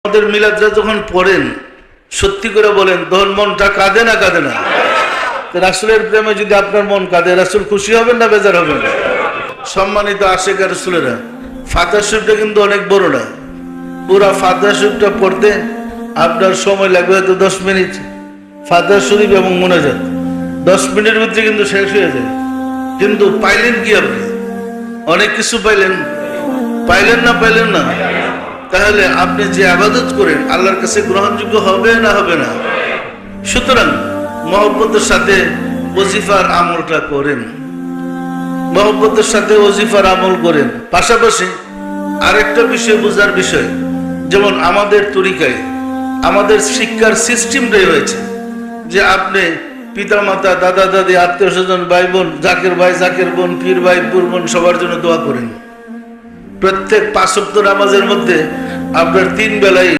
আমাদের মিলাদরা যখন পড়েন সত্যি করে বলেন তখন মনটা কাঁদে না কাঁদে না? রাসূলের প্রেমে যদি আপনার মন কাঁদে, রাসূল খুশি হবেন না বেজার হবেন? সম্মানিত আশিক রাসূলেরা, ফাতিহা শরীফটা কিন্তু অনেক বড় না। পুরা ফাতিহা শরীফটা পড়তে আপনার সময় লাগবে হয়তো 10 মিনিট। ফাতিহা শরীফ এবং মুনাজাত 10 মিনিটের ভিতরে কিন্তু শেষ হয়ে যায়। কিন্তু পাইলেন কি আপনি? অনেক কিছু পাইলেন না পাইলেন না? তাহলে আপনি যে ইবাদত করেন আল্লাহর কাছে গ্রহণযোগ্য হবে না হবে না? সুতরাং মহব্বতের সাথে ওজিফার আমলটা করেন, মহব্বতের সাথে ওজিফার আমল করেন। পাশাপাশি আরেকটা বিষয় বোঝার বিষয়, যেমন আমাদের তরিকায় আমাদের শিক্ষার সিস্টেমটাই হয়েছে যে আপনি পিতা মাতা, দাদা দাদি, আত্মীয় স্বজন, ভাই বোন, জাকের ভাই জাকের বোন, পীর ভাই পীর বোন সবার জন্য দোয়া করেন। প্রত্যেক 5 ওয়াক্ত নামাজের মধ্যে আপনার 3 বেলায়